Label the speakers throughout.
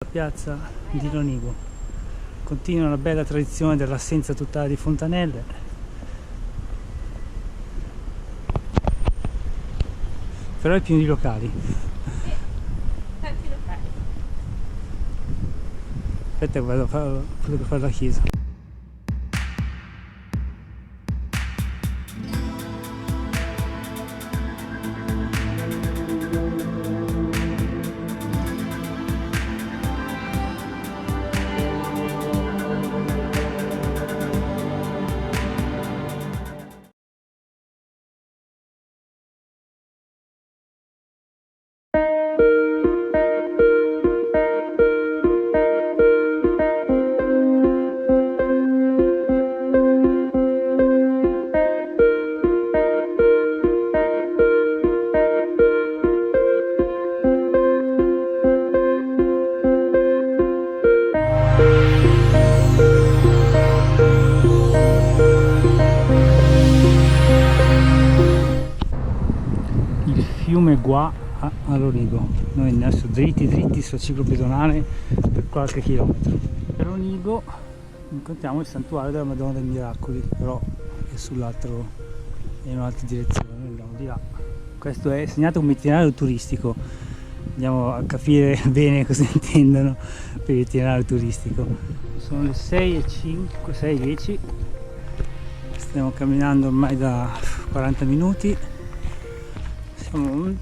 Speaker 1: La piazza di Lonigo continua una bella tradizione dell'assenza totale di fontanelle. Però è pieno di locali. Aspetta che vado a fotografare la chiesa. Il fiume Gua a Lonigo. Noi adesso dritti sul ciclo pedonale per qualche chilometro. A Lonigo incontriamo il santuario della Madonna dei Miracoli, però è sull'altro, è in un'altra direzione, noi andiamo di là. Questo è segnato come itinerario turistico. Andiamo a capire bene cosa intendono per itinerario turistico. Sono le 6:05, 6:10. Stiamo camminando ormai da 40 minuti.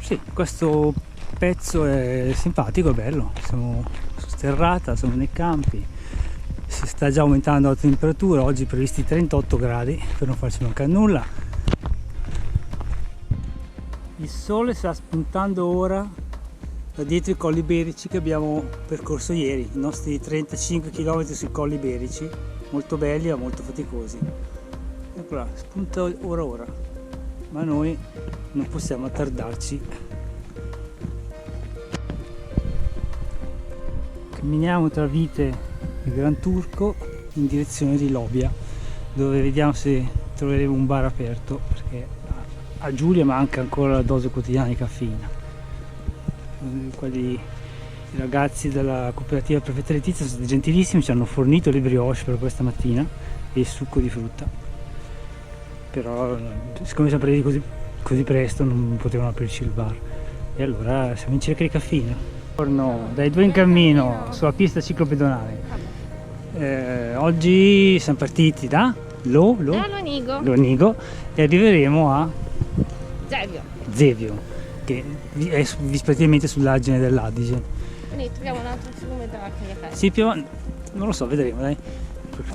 Speaker 1: Sì, questo pezzo è simpatico, è bello. Siamo su sterrata, siamo nei campi, si sta già aumentando la temperatura. Oggi previsti 38 gradi per non farci mancare nulla. Il sole sta spuntando ora da dietro i colli iberici che abbiamo percorso ieri, i nostri 35 km sui colli iberici, molto belli ma molto faticosi. Eccola, spunta ora, ma noi non possiamo attardarci. Camminiamo tra vite e Gran Turco in direzione di Lobia, dove vediamo se troveremo un bar aperto, perché a Giulia manca ancora la dose quotidiana di caffeina. I ragazzi della cooperativa Prefetta Letizia sono stati gentilissimi, ci hanno fornito le brioche per questa mattina e il succo di frutta, però siccome siamo partiti così presto non potevano aprirci il bar e allora siamo in cerca di caffeina. Torno dai due in cammino sulla pista ciclopedonale. Oggi siamo partiti da Lonigo e arriveremo a Zevio, che è rispettivamente sull'argine dell'Adige.
Speaker 2: Quindi troviamo un altro fiume da Cagliacari.
Speaker 1: Sì, non lo so, vedremo, dai.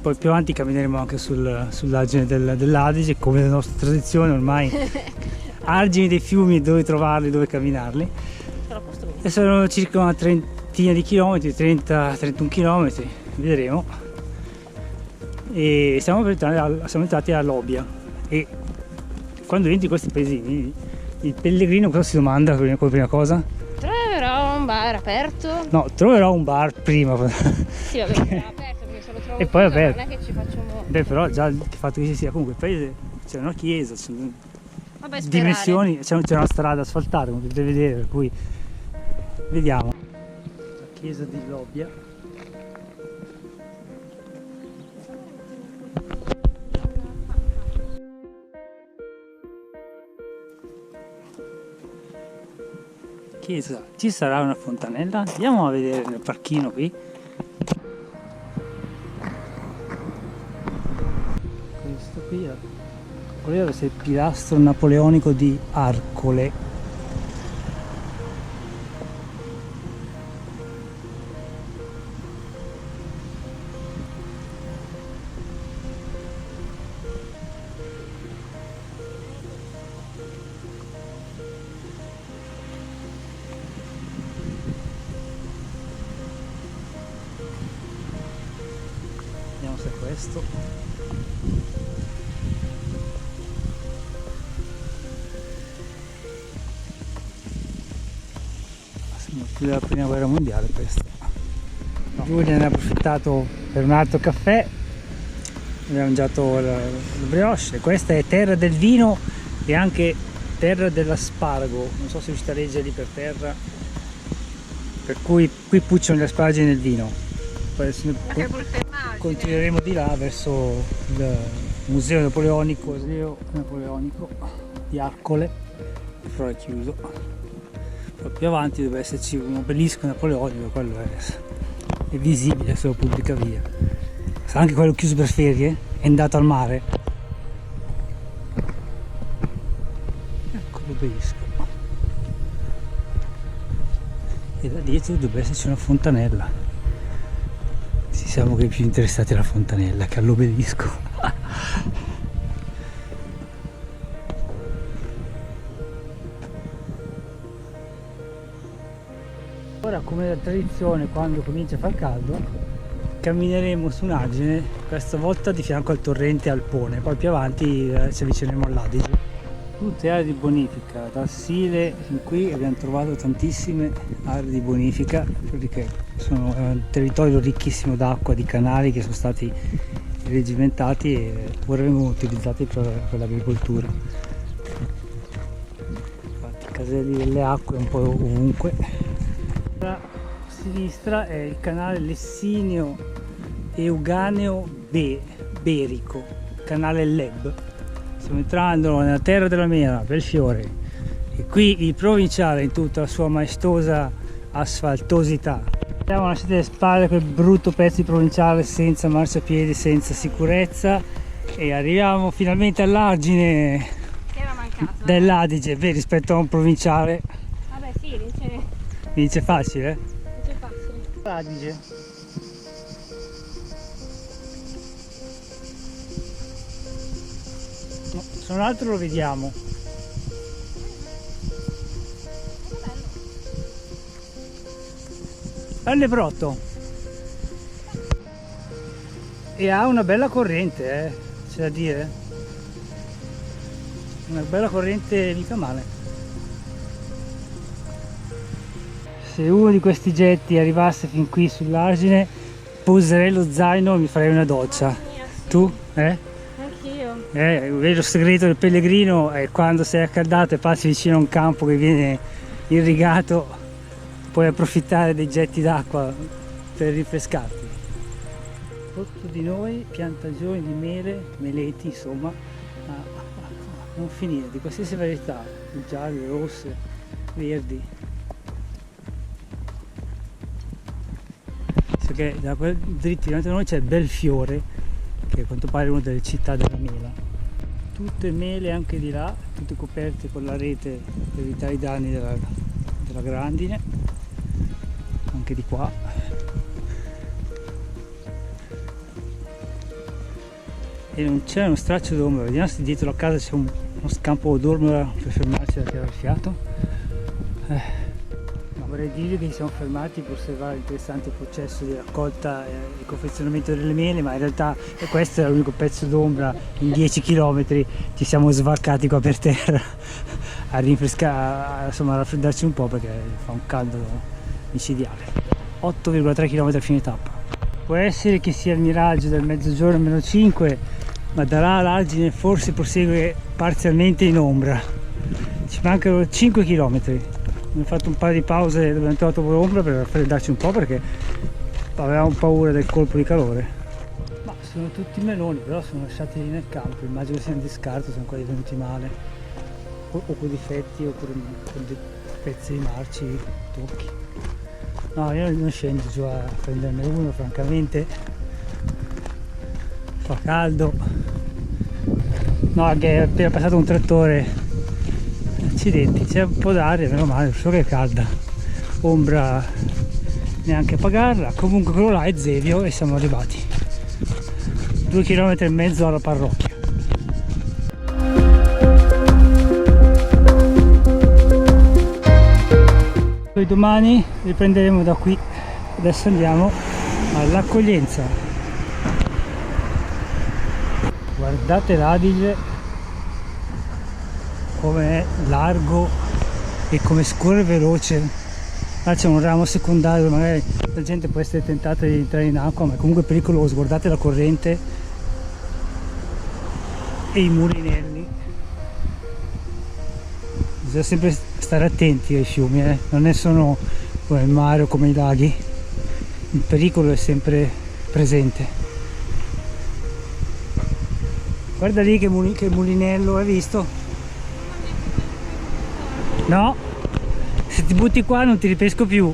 Speaker 1: Poi più avanti cammineremo anche sull'argine dell'Adige, come la nostra tradizione ormai. Argini dei fiumi, dove trovarli, dove camminarli. E sono circa una trentina di chilometri, 30-31 chilometri, vedremo. E siamo entrati a Lobia. E quando entri in questi paesini, il pellegrino cosa si domanda come prima cosa?
Speaker 2: Troverò un bar aperto?
Speaker 1: No, troverò un bar prima.
Speaker 2: Sì, vabbè, sarà aperto perché se lo trovo
Speaker 1: e poi
Speaker 2: chiuso,
Speaker 1: vabbè.
Speaker 2: non è che ci facciamo...
Speaker 1: Beh, però già il fatto che ci sia comunque il paese, c'è una chiesa, c'è
Speaker 2: Vabbè,
Speaker 1: dimensioni, c'è una strada asfaltata come potete vedere, per cui vediamo. La chiesa di Lobia. Chiesa, ci sarà una fontanella? Andiamo a vedere nel parchino qui. Questo qui deve essere il pilastro napoleonico di Arcole. Vediamo se è questo. Siamo più della prima guerra mondiale questo. Giulia ne ha approfittato per un altro caffè, abbiamo mangiato la brioche. Questa è terra del vino e anche terra dell'asparago, non so se riuscite a leggere lì per terra, per cui qui pucciano le asparagi nel vino. Poi adesso noi
Speaker 2: Anche col fermaggine.
Speaker 1: continueremo di là verso il museo napoleonico di Arcole, che però è chiuso. Poi più avanti deve esserci un obelisco napoleonico, quello è visibile se lo pubblica via. Sarà anche quello chiuso per ferie, è andato al mare. Ecco l'obelisco. E da dietro dovrebbe esserci una fontanella. Ci siamo che più interessati alla fontanella che all'obelisco. Ora, come da tradizione, quando comincia a far caldo, cammineremo su un argine, questa volta di fianco al torrente Alpone, poi più avanti ci avvicineremo all'Adige. Tutte aree di bonifica, dal Sile fin qui abbiamo trovato tantissime aree di bonifica, perché sono un territorio ricchissimo d'acqua, di canali che sono stati regimentati e ora vengono utilizzati per l'agricoltura. Infatti, caselli delle acque un po' ovunque. A sinistra è il canale Lessinio Euganeo Berico, canale Leb. Stiamo entrando nella terra della mela, Belfiore, e qui il provinciale in tutta la sua maestosa asfaltosità. Abbiamo lasciato alle spalle quel brutto pezzo di provinciale senza marciapiedi, senza sicurezza, e arriviamo finalmente all'argine dell'Adige. Beh, rispetto a un provinciale
Speaker 2: Vabbè sì,
Speaker 1: vince facile,
Speaker 2: vince facile.
Speaker 1: Adige. No, se non altro lo vediamo. È un lebrotto e ha una bella corrente, c'è da dire, una bella corrente mica male. Se uno di questi jetti arrivasse fin qui sull'argine, poserei lo zaino e mi farei una doccia. Tu?
Speaker 2: Anch'io.
Speaker 1: Il vero segreto del pellegrino è quando sei accaldato e passi vicino a un campo che viene irrigato, puoi approfittare dei getti d'acqua per rinfrescarti. Sotto di noi piantagioni di mele, meleti insomma, a non finire, di qualsiasi varietà, gialle, rosse, verdi. Perché da quel dritto davanti a noi c'è Belfiore, che a quanto pare è una delle città della mela. Tutte mele anche di là, tutte coperte con la rete per evitare i danni della grandine, anche di qua. E non c'è uno straccio d'ombra, vediamo se dietro la casa c'è uno scampo d'ombra per fermarci da tirare il fiato. Ma vorrei dirvi che ci siamo fermati per osservare l'interessante processo di raccolta e confezionamento delle mele, ma in realtà questo è l'unico pezzo d'ombra in 10 km. Ci siamo svalcati qua per terra a rinfrescare, insomma a raffreddarci un po' perché fa un caldo micidiale. 8,3 km a fine tappa. Può essere che sia il miraggio del mezzogiorno -5, ma da là all'argine forse prosegue parzialmente in ombra. Ci mancano 5 km. Abbiamo fatto un paio di pause dove abbiamo trovato l'ombra per raffreddarci un po' perché avevamo paura del colpo di calore. Ma sono tutti meloni, però sono lasciati lì nel campo, immagino che siano di scarto, sono quelli venuti male, o con difetti oppure con dei pezzi di marci, tocchi. No, io non scendo giù a prenderne uno, francamente fa caldo. No, che è appena passato un trattore, accidenti, c'è un po' d'aria, meno male, solo che è calda, ombra neanche a pagarla. Comunque quello là è Zevio e siamo arrivati 2,5 km alla parrocchia. Poi domani riprenderemo da qui, adesso andiamo all'accoglienza. Guardate l'Adige come è largo e come scorre veloce. Là c'è un ramo secondario, magari la gente può essere tentata di entrare in acqua, ma è comunque pericoloso. Guardate la corrente e i mulinelli. Bisogna sempre stare attenti ai fiumi, non ne sono come il mare o come i laghi, il pericolo è sempre presente. Guarda lì che mulinello, hai visto? No, se ti butti qua non ti ripesco più.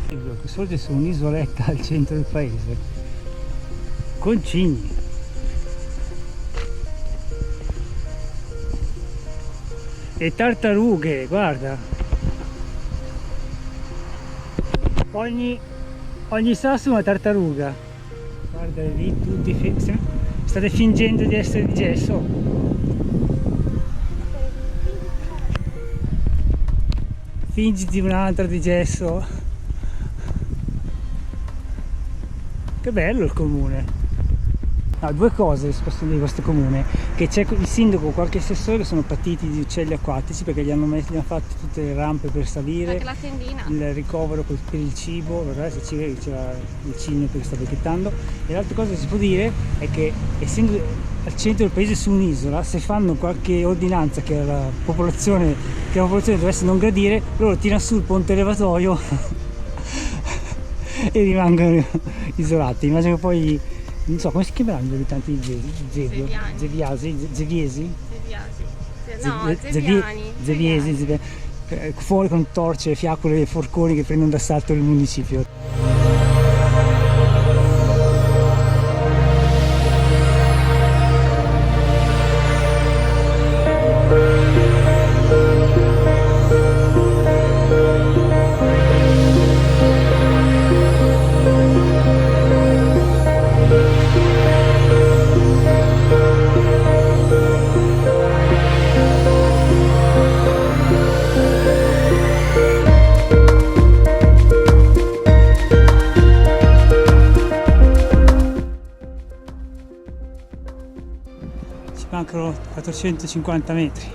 Speaker 1: Che sorge su un'isoletta al centro del paese, con cigni. E tartarughe, guarda. Ogni sasso è una tartaruga. Guarda lì, tutti state fingendo di essere di gesso. Fingiti un'altra di gesso. Che bello il comune. No, due cose di questo comune, che c'è il sindaco o qualche assessore che sono patiti di uccelli acquatici perché gli hanno fatto tutte le rampe per salire,
Speaker 2: Anche la tendina.
Speaker 1: il ricovero per il cibo, se c'era il cigno perché sta becchettando. E l'altra cosa che si può dire è che essendo al centro del paese su un'isola, se fanno qualche ordinanza che la popolazione dovesse non gradire, loro tirano su il ponte elevatoio e rimangono isolati. Immagino che poi, non so, come si chiameranno gli abitanti di Zeviasi?
Speaker 2: Zeviasi. No, Zeviani.
Speaker 1: Fuori con torce, fiaccole e forconi che prendono d'assalto il municipio. Ci mancano 450 metri.